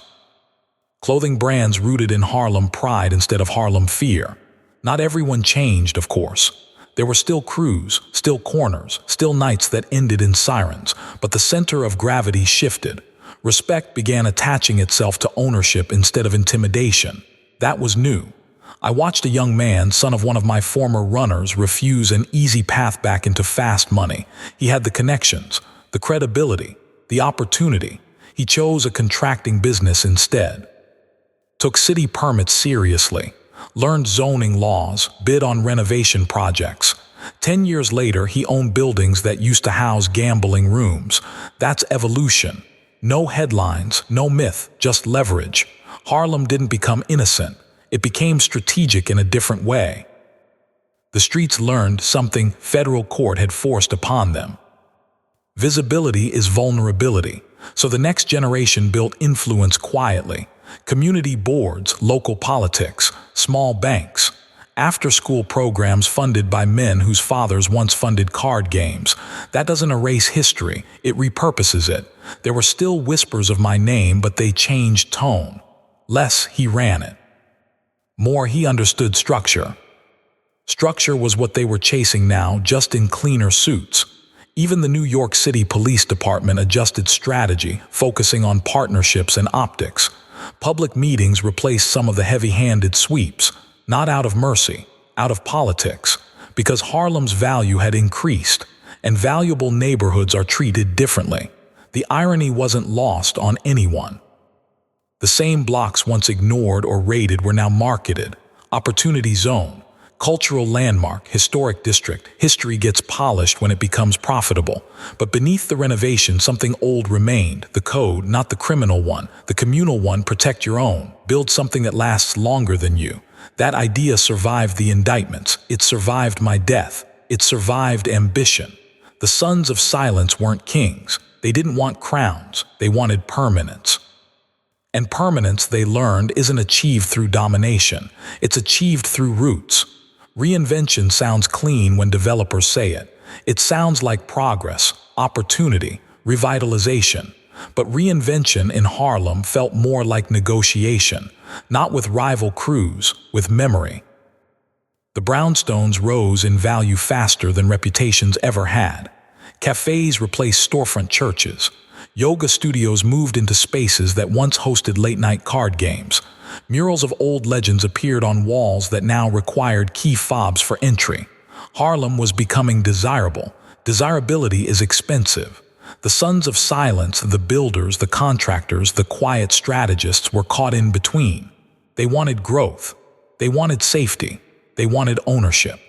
A: Clothing brands rooted in Harlem pride instead of Harlem fear. Not everyone changed, of course. There were still crews, still corners, still nights that ended in sirens, but the center of gravity shifted. Respect began attaching itself to ownership instead of intimidation. That was new. I watched a young man, son of one of my former runners, refuse an easy path back into fast money. He had the connections, the credibility, the opportunity. He chose a contracting business instead. Took city permits seriously, learned zoning laws, bid on renovation projects. 10 years later, he owned buildings that used to house gambling rooms. That's evolution. No headlines, no myth, just leverage. Harlem didn't become innocent. It became strategic in a different way. The streets learned something federal court had forced upon them. Visibility is vulnerability, so the next generation built influence quietly. Community boards, local politics, small banks, after-school programs funded by men whose fathers once funded card games. That doesn't erase history, it repurposes it. There were still whispers of my name, but they changed tone. Less, he ran it. More, he understood structure. Structure was what they were chasing now, just in cleaner suits. Even the New York City Police Department adjusted strategy, focusing on partnerships and optics. Public meetings replaced some of the heavy-handed sweeps, not out of mercy, out of politics, because Harlem's value had increased, and valuable neighborhoods are treated differently. The irony wasn't lost on anyone. The same blocks once ignored or raided were now marketed. Opportunity zone, cultural landmark, historic district. History gets polished when it becomes profitable. But beneath the renovation, something old remained. The code, not the criminal one. The communal one: protect your own. Build something that lasts longer than you. That idea survived the indictments. It survived my death. It survived ambition. The Sons of Silence weren't kings. They didn't want crowns. They wanted permanence. And permanence, they learned, isn't achieved through domination. It's achieved through roots. Reinvention sounds clean when developers say it. It sounds like progress, opportunity, revitalization. But reinvention in Harlem felt more like negotiation, not with rival crews, with memory. The brownstones rose in value faster than reputations ever had. Cafes replaced storefront churches. Yoga studios moved into spaces that once hosted late-night card games. Murals of old legends appeared on walls that now required key fobs for entry. Harlem was becoming desirable. Desirability is expensive. The Sons of Silence, the builders, the contractors, the quiet strategists were caught in between. They wanted growth. They wanted safety. They wanted ownership.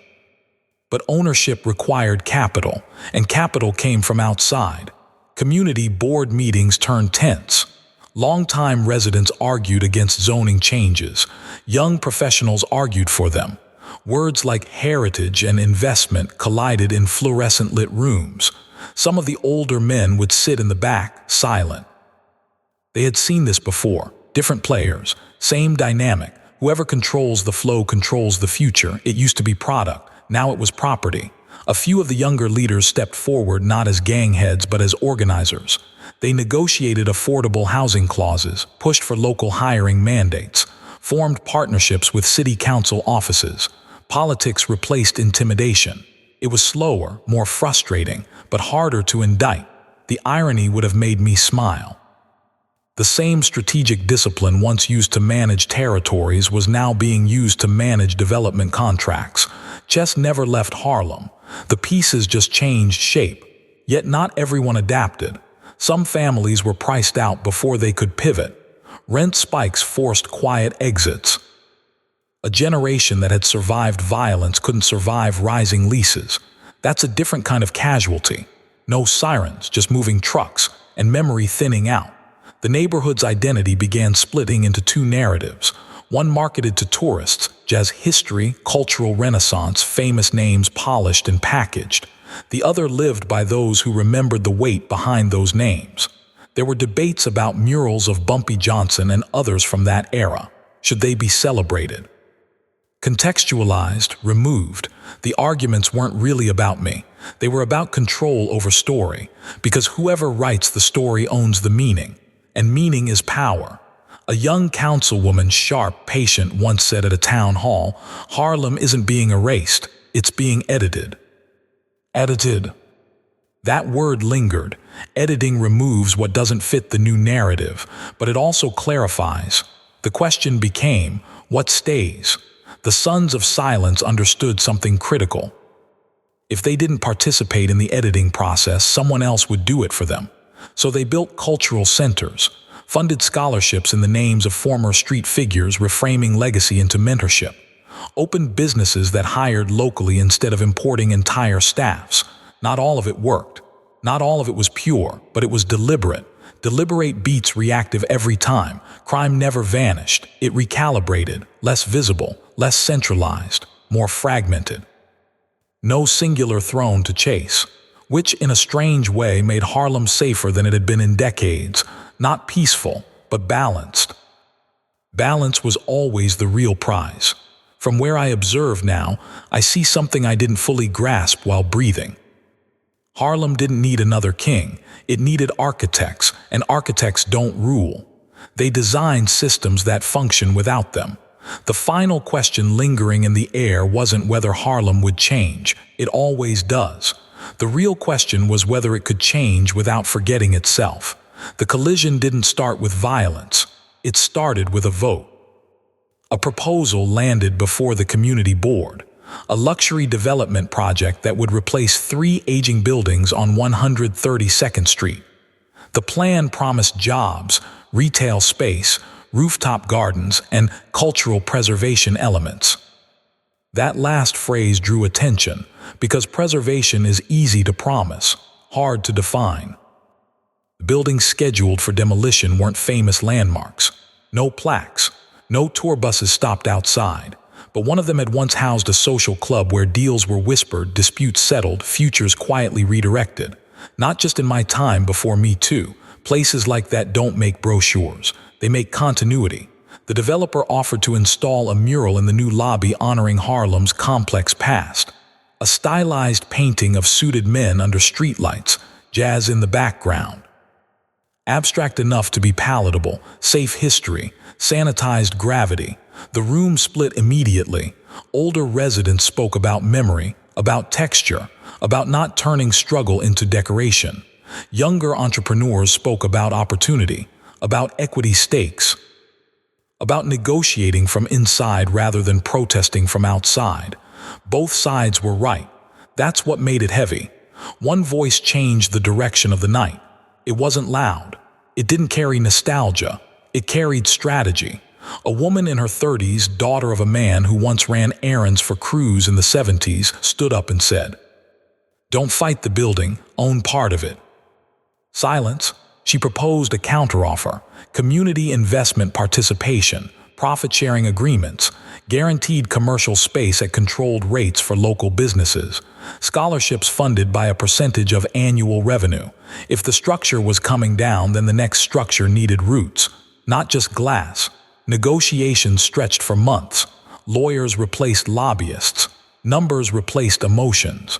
A: But ownership required capital, and capital came from outside. Community board meetings turned tense. Longtime residents argued against zoning changes. Young professionals argued for them. Words like heritage and investment collided in fluorescent-lit rooms. Some of the older men would sit in the back, silent. They had seen this before. Different players, same dynamic. Whoever controls the flow controls the future. It used to be product. Now it was property. A few of the younger leaders stepped forward not as gang heads but as organizers. They negotiated affordable housing clauses, pushed for local hiring mandates, formed partnerships with city council offices. Politics replaced intimidation. It was slower, more frustrating, but harder to indict. The irony would have made me smile. The same strategic discipline once used to manage territories was now being used to manage development contracts. Chess never left Harlem. The pieces just changed shape. Yet not everyone adapted. Some families were priced out before they could pivot. Rent spikes forced quiet exits. A generation that had survived violence couldn't survive rising leases. That's a different kind of casualty. No sirens, just moving trucks, and memory thinning out. The neighborhood's identity began splitting into two narratives. One marketed to tourists, jazz history, cultural renaissance, famous names polished and packaged. The other lived by those who remembered the weight behind those names. There were debates about murals of Bumpy Johnson and others from that era. Should they be celebrated? Contextualized, removed, the arguments weren't really about me. They were about control over story, because whoever writes the story owns the meaning, and meaning is power. A young councilwoman, sharp, patient, once said at a town hall, "Harlem isn't being erased, it's being edited." Edited. That word lingered. Editing removes what doesn't fit the new narrative, but it also clarifies. The question became, what stays? The Sons of Silence understood something critical. If they didn't participate in the editing process, someone else would do it for them. So they built cultural centers, funded scholarships in the names of former street figures, reframing legacy into mentorship, opened businesses that hired locally instead of importing entire staffs. Not all of it worked. Not all of it was pure, but it was deliberate. Deliberate beats reactive every time. Crime never vanished. It recalibrated, less visible, less centralized, more fragmented. No singular throne to chase, which in a strange way made Harlem safer than it had been in decades. Not peaceful, but balanced. Balance was always the real prize. From where I observe now, I see something I didn't fully grasp while breathing. Harlem didn't need another king. It needed architects, and architects don't rule. They design systems that function without them. The final question lingering in the air wasn't whether Harlem would change. It always does. The real question was whether it could change without forgetting itself. The collision didn't start with violence. It started with a vote. A proposal landed before the community board. A luxury development project that would replace 3 aging buildings on 132nd Street. The plan promised jobs, retail space, rooftop gardens, and cultural preservation elements. That last phrase drew attention, because preservation is easy to promise, hard to define. The buildings scheduled for demolition weren't famous landmarks. No plaques, no tour buses stopped outside. But one of them had once housed a social club where deals were whispered, disputes settled, futures quietly redirected. Not just in my time before Me Too. Places like that don't make brochures. They make continuity. The developer offered to install a mural in the new lobby honoring Harlem's complex past. A stylized painting of suited men under streetlights, jazz in the background. Abstract enough to be palatable, safe history, sanitized gravity. The room split immediately. Older residents spoke about memory, about texture, about not turning struggle into decoration. Younger entrepreneurs spoke about opportunity, about equity stakes, about negotiating from inside rather than protesting from outside. Both sides were right. That's what made it heavy. One voice changed the direction of the night. It wasn't loud. It didn't carry nostalgia. It carried strategy. A woman in her 30s, daughter of a man who once ran errands for crews in the 70s, stood up and said, "Don't fight the building, own part of it." Silence. She proposed a counteroffer, community investment participation, profit-sharing agreements, guaranteed commercial space at controlled rates for local businesses, scholarships funded by a percentage of annual revenue. If the structure was coming down, then the next structure needed roots, not just glass. Negotiations stretched for months. Lawyers replaced lobbyists. Numbers replaced emotions.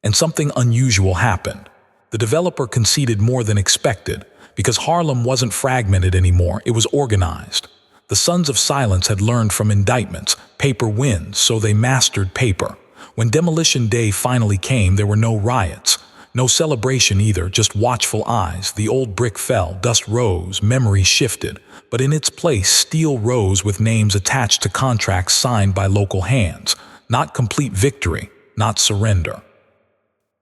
A: And something unusual happened. The developer conceded more than expected, because Harlem wasn't fragmented anymore, it was organized. The Sons of Silence had learned from indictments. Paper wins, so they mastered paper. When demolition day finally came, there were no riots. No celebration either, just watchful eyes. The old brick fell, dust rose, memory shifted. But in its place, steel rose with names attached to contracts signed by local hands. Not complete victory, not surrender.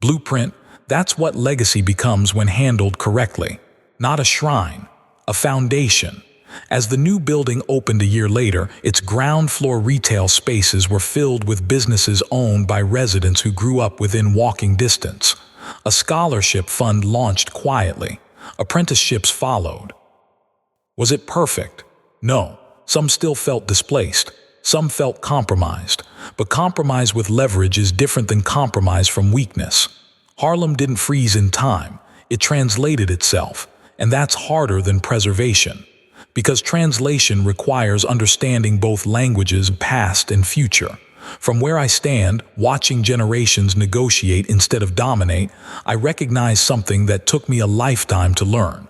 A: Blueprint, that's what legacy becomes when handled correctly. Not a shrine, a foundation. As the new building opened a year later, its ground-floor retail spaces were filled with businesses owned by residents who grew up within walking distance. A scholarship fund launched quietly. Apprenticeships followed. Was it perfect? No. Some still felt displaced. Some felt compromised. But compromise with leverage is different than compromise from weakness. Harlem didn't freeze in time. It translated itself. And that's harder than preservation. Because translation requires understanding both languages, past and future. From where I stand, watching generations negotiate instead of dominate, I recognize something that took me a lifetime to learn.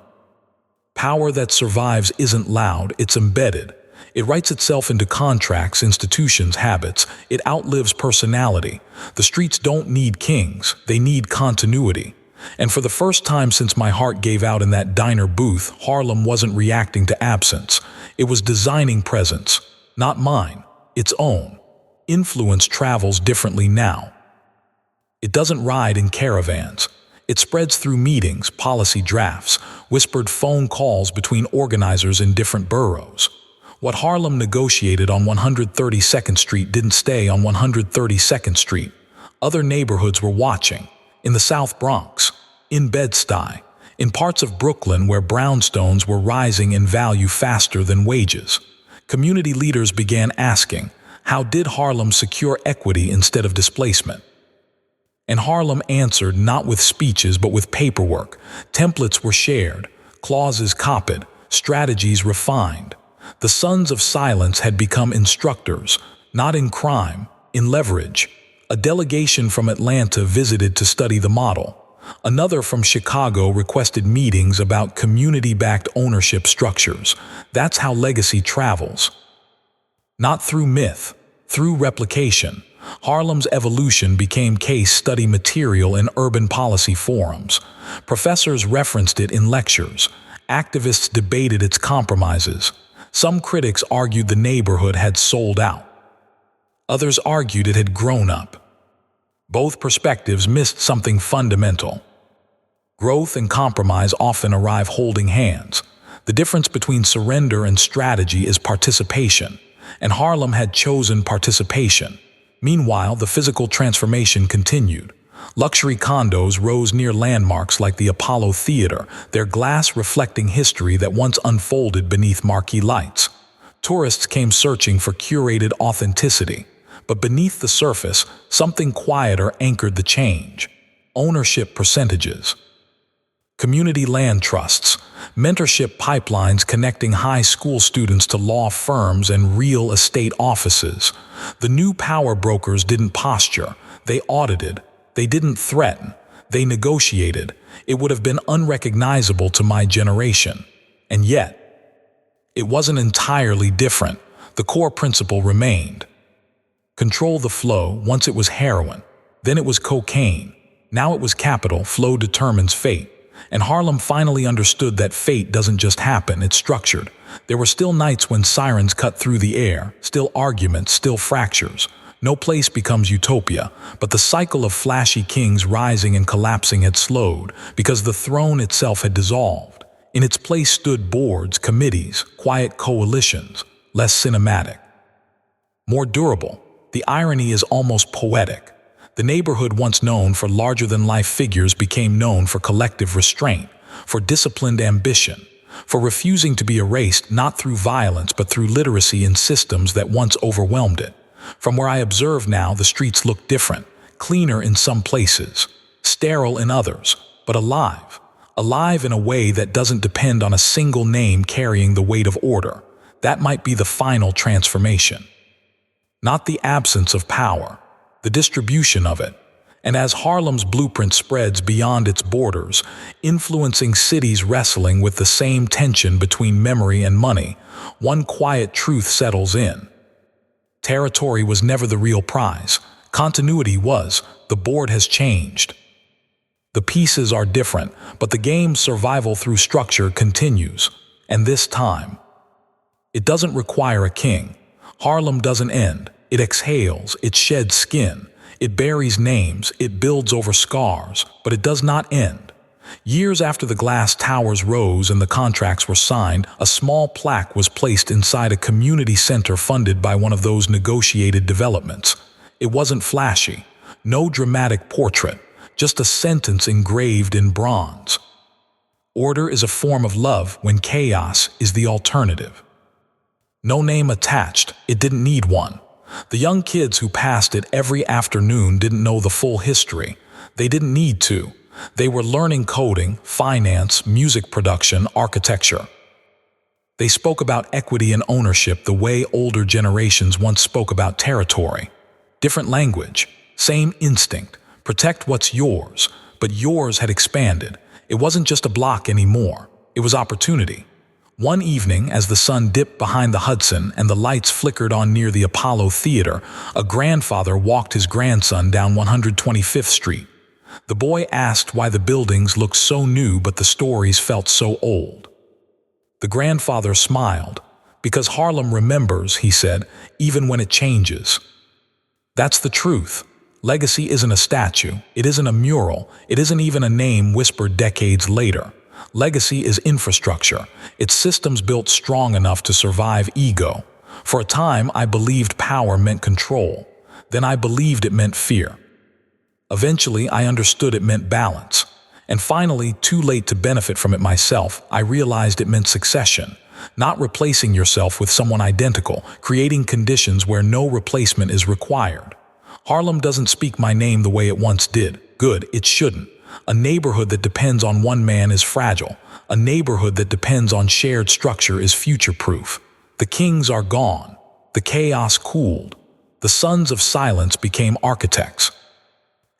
A: Power that survives isn't loud, it's embedded. It writes itself into contracts, institutions, habits. It outlives personality. The streets don't need kings, they need continuity. And for the first time since my heart gave out in that diner booth, Harlem wasn't reacting to absence. It was designing presence. Not mine, its own. Influence travels differently now. It doesn't ride in caravans. It spreads through meetings, policy drafts, whispered phone calls between organizers in different boroughs. What Harlem negotiated on 132nd Street didn't stay on 132nd Street. Other neighborhoods were watching. In the South Bronx, in Bed-Stuy, in parts of Brooklyn where brownstones were rising in value faster than wages. Community leaders began asking, how did Harlem secure equity instead of displacement? And Harlem answered not with speeches but with paperwork. Templates were shared, clauses copied, strategies refined. The sons of silence had become instructors, not in crime, in leverage. A delegation from Atlanta visited to study the model. Another from Chicago requested meetings about community-backed ownership structures. That's how legacy travels. Not through myth, through replication. Harlem's evolution became case study material in urban policy forums. Professors referenced it in lectures. Activists debated its compromises. Some critics argued the neighborhood had sold out. Others argued it had grown up. Both perspectives missed something fundamental. Growth and compromise often arrive holding hands. The difference between surrender and strategy is participation, and Harlem had chosen participation. Meanwhile, the physical transformation continued. Luxury condos rose near landmarks like the Apollo Theater, their glass reflecting history that once unfolded beneath marquee lights. Tourists came searching for curated authenticity. But beneath the surface, something quieter anchored the change. Ownership percentages. Community land trusts. Mentorship pipelines connecting high school students to law firms and real estate offices. The new power brokers didn't posture. They audited. They didn't threaten. They negotiated. It would have been unrecognizable to my generation. And yet, it wasn't entirely different. The core principle remained. Control the flow. Once it was heroin, then it was cocaine. Now it was capital. Flow determines fate. And Harlem finally understood that fate doesn't just happen, it's structured. There were still nights when sirens cut through the air, still arguments, still fractures. No place becomes utopia, but the cycle of flashy kings rising and collapsing had slowed because the throne itself had dissolved. In its place stood boards, committees, quiet coalitions, less cinematic, more durable. The irony is almost poetic. The neighborhood once known for larger-than-life figures became known for collective restraint, for disciplined ambition, for refusing to be erased not through violence but through literacy in systems that once overwhelmed it. From where I observe now, the streets look different, cleaner in some places, sterile in others, but alive. Alive in a way that doesn't depend on a single name carrying the weight of order. That might be the final transformation. Not the absence of power, the distribution of it. And as Harlem's blueprint spreads beyond its borders, influencing cities wrestling with the same tension between memory and money, one quiet truth settles in. Territory was never the real prize. Continuity was. The board has changed. The pieces are different, but the game's survival through structure continues. And this time, it doesn't require a king. Harlem doesn't end. It exhales, it sheds skin, it buries names, it builds over scars, but it does not end. Years after the glass towers rose and the contracts were signed, a small plaque was placed inside a community center funded by one of those negotiated developments. It wasn't flashy, no dramatic portrait, just a sentence engraved in bronze. Order is a form of love when chaos is the alternative. No name attached, it didn't need one. The young kids who passed it every afternoon didn't know the full history. They didn't need to. They were learning coding, finance, music production, architecture. They spoke about equity and ownership the way older generations once spoke about territory. Different language, same instinct, protect what's yours, but yours had expanded. It wasn't just a block anymore, it was opportunity. One evening, as the sun dipped behind the Hudson and the lights flickered on near the Apollo Theater, a grandfather walked his grandson down 125th Street. The boy asked why the buildings looked so new but the stories felt so old. The grandfather smiled. Because Harlem remembers, he said, even when it changes. That's the truth. Legacy isn't a statue, it isn't a mural, it isn't even a name whispered decades later. Legacy is infrastructure. It's systems built strong enough to survive ego. For a time, I believed power meant control. Then I believed it meant fear. Eventually, I understood it meant balance. And finally, too late to benefit from it myself, I realized it meant succession. Not replacing yourself with someone identical, creating conditions where no replacement is required. Harlem doesn't speak my name the way it once did. Good, it shouldn't. A neighborhood that depends on one man is fragile. A neighborhood that depends on shared structure is future-proof. The kings are gone. The chaos cooled. The sons of silence became architects.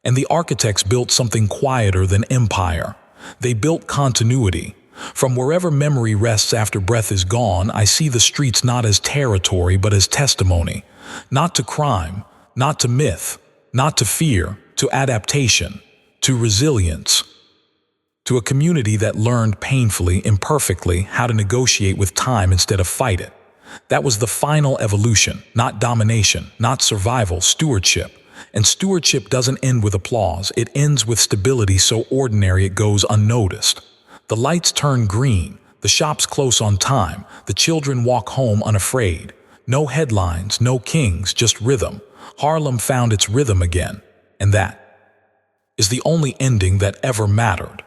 A: And the architects built something quieter than empire. They built continuity. From wherever memory rests after breath is gone, I see the streets not as territory but as testimony. Not to crime, not to myth, not to fear, to adaptation, to resilience. To a community that learned painfully, imperfectly, how to negotiate with time instead of fight it. That was the final evolution, not domination, not survival, stewardship. And stewardship doesn't end with applause, it ends with stability so ordinary it goes unnoticed. The lights turn green, the shops close on time, the children walk home unafraid. No headlines, no kings, just rhythm. Harlem found its rhythm again, and that is the only ending that ever mattered.